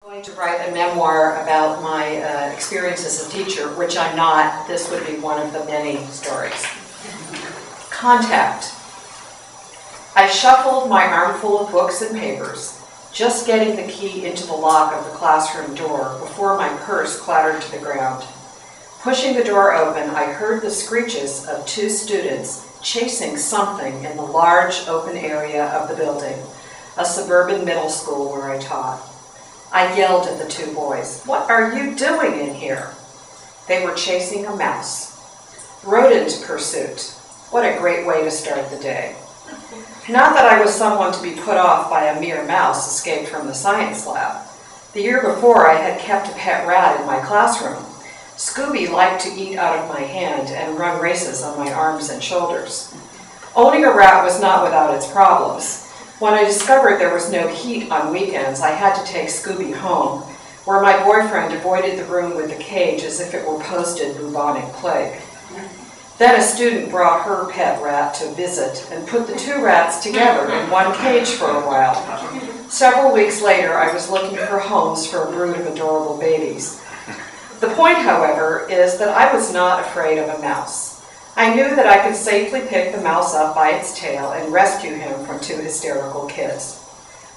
I'm going to write a memoir about my experience as a teacher, which I'm not. This would be one of the many stories. Contact. I shuffled my armful of books and papers, just getting the key into the lock of the classroom door before my purse clattered to the ground. Pushing the door open, I heard the screeches of two students chasing something in the large open area of the building, a suburban middle school where I taught. I yelled at the two boys, "What are you doing in here?" They were chasing a mouse. Rodent pursuit. What a great way to start the day. Not that I was someone to be put off by a mere mouse escaped from the science lab. The year before, I had kept a pet rat in my classroom. Scooby liked to eat out of my hand and run races on my arms and shoulders. Owning a rat was not without its problems. When I discovered there was no heat on weekends, I had to take Scooby home, where my boyfriend avoided the room with the cage as if it were posted bubonic plague. Then a student brought her pet rat to visit and put the two rats together in one cage for a while. Several weeks later, I was looking for homes for a brood of adorable babies. The point, however, is that I was not afraid of a mouse. I knew that I could safely pick the mouse up by its tail and rescue him from two hysterical kids.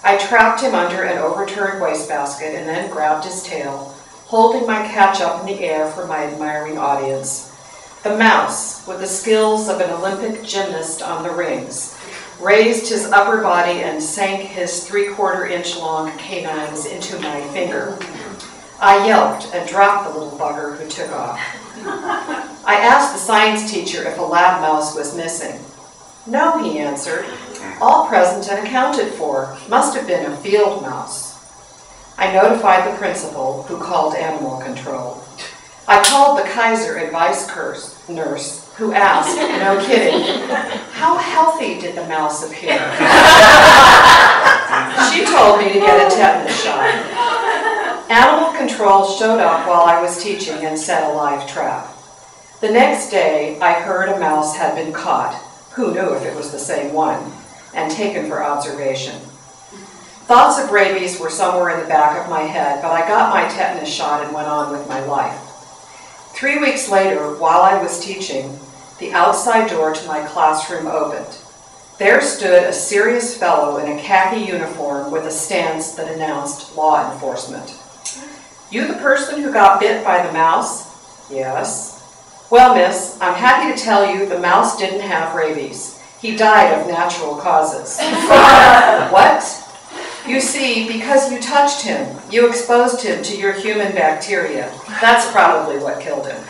I trapped him under an overturned wastebasket and then grabbed his tail, holding my catch up in the air for my admiring audience. The mouse, with the skills of an Olympic gymnast on the rings, raised his upper body and sank his 3/4-inch long canines into my finger. I yelped and dropped the little bugger who took off. I asked the science teacher if a lab mouse was missing. "No," he answered. "All present and accounted for. Must have been a field mouse." I notified the principal, who called animal control. I called the Kaiser advice nurse, who asked, no kidding, "How healthy did the mouse appear?" She told me to get a tetanus shot. Animal control showed up while I was teaching and set a live trap. The next day, I heard a mouse had been caught, who knew if it was the same one, and taken for observation. Thoughts of rabies were somewhere in the back of my head, but I got my tetanus shot and went on with my life. 3 weeks later, while I was teaching, the outside door to my classroom opened. There stood a serious fellow in a khaki uniform with a stance that announced law enforcement. "You the person who got bit by the mouse?" "Yes." "Well, miss, I'm happy to tell you the mouse didn't have rabies. He died of natural causes." "What?" "You see, because you touched him, you exposed him to your human bacteria. That's probably what killed him."